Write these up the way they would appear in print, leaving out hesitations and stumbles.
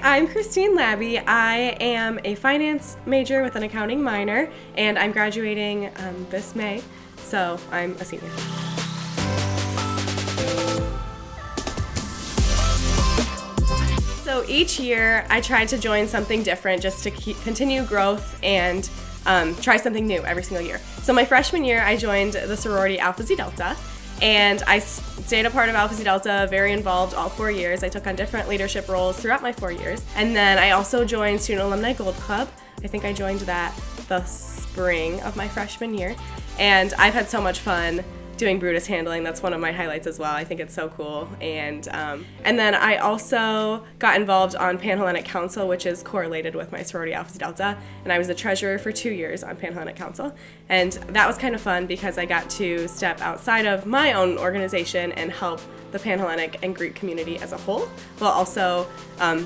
I'm Christine Labby. I am a finance major with an accounting minor, and I'm graduating this May, so I'm a senior. So each year I tried to join something different just to continue growth and try something new every single year. So my freshman year I joined the sorority Alpha Xi Delta, and I stayed a part of Alpha Xi Delta, very involved all 4 years. I took on different leadership roles throughout my 4 years. And then I also joined Student Alumni Gold Club. I think I joined that the spring of my freshman year. And I've had so much fun doing Brutus handling. That's one of my highlights as well. I think it's so cool. And then I also got involved on Panhellenic Council, which is correlated with my sorority Alpha Xi Delta. And I was the treasurer for 2 years on Panhellenic Council. And that was kind of fun because I got to step outside of my own organization and help the Panhellenic and Greek community as a whole, while also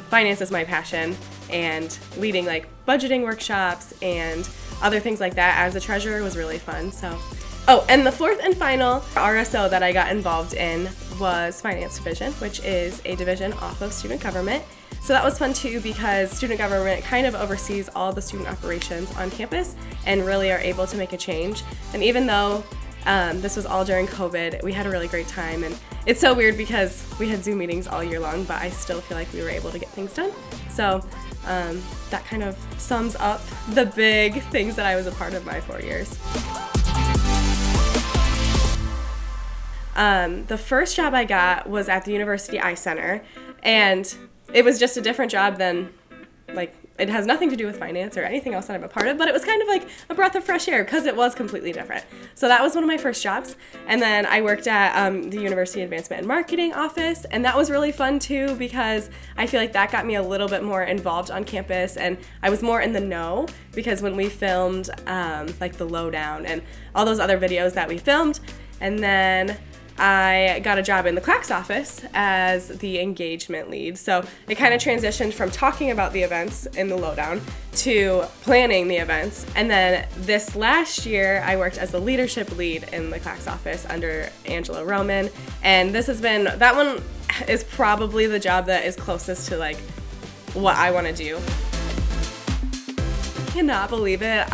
finance is my passion, and leading like budgeting workshops and other things like that as a treasurer was really fun. Oh, and the fourth and final RSO that I got involved in was Finance Division, which is a division off of student government. So that was fun too because student government kind of oversees all the student operations on campus and really are able to make a change. And even though this was all during COVID, we had a really great time. And it's so weird because we had Zoom meetings all year long, but I still feel like we were able to get things done. So that kind of sums up the big things that I was a part of my 4 years. The first job I got was at the University Eye Center, and it was just a different job than, like, it has nothing to do with finance or anything else that I'm a part of, but it was kind of like a breath of fresh air because it was completely different. So that was one of my first jobs. And then I worked at the University Advancement and Marketing office, and that was really fun too because I feel like that got me a little bit more involved on campus, and I was more in the know because when we filmed like the lowdown and all those other videos that we filmed, and then I got a job in the Clacks office as the engagement lead. So it kind of transitioned from talking about the events in the lowdown to planning the events. And then this last year, I worked as the leadership lead in the Clacks office under Angela Roman. And that one is probably the job that is closest to like what I want to do. I cannot believe it.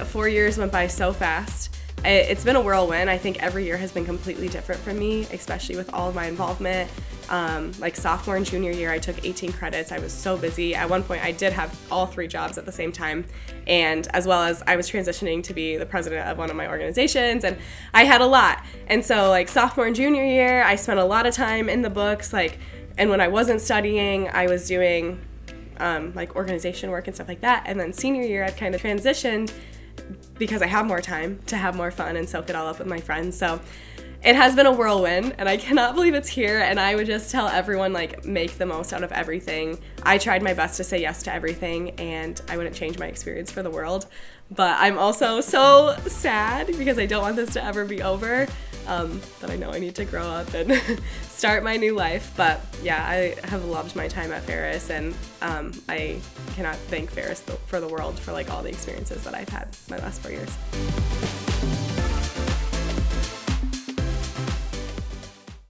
4 years went by so fast. It's been a whirlwind. I think every year has been completely different for me, especially with all of my involvement. Like sophomore and junior year, I took 18 credits. I was so busy. At one point, I did have all 3 jobs at the same time, and as well as I was transitioning to be the president of one of my organizations, and I had a lot. And so like sophomore and junior year, I spent a lot of time in the books, and when I wasn't studying, I was doing like organization work and stuff like that. And then senior year, I've kind of transitioned because I have more time to have more fun and soak it all up with my friends. So it has been a whirlwind, and I cannot believe it's here, and I would just tell everyone, like, make the most out of everything. I tried my best to say yes to everything, and I wouldn't change my experience for the world. But I'm also so sad because I don't want this to ever be over, but I know I need to grow up and start my new life. But yeah, I have loved my time at Ferris, and I cannot thank Ferris for the world for like all the experiences that I've had my last 4 years.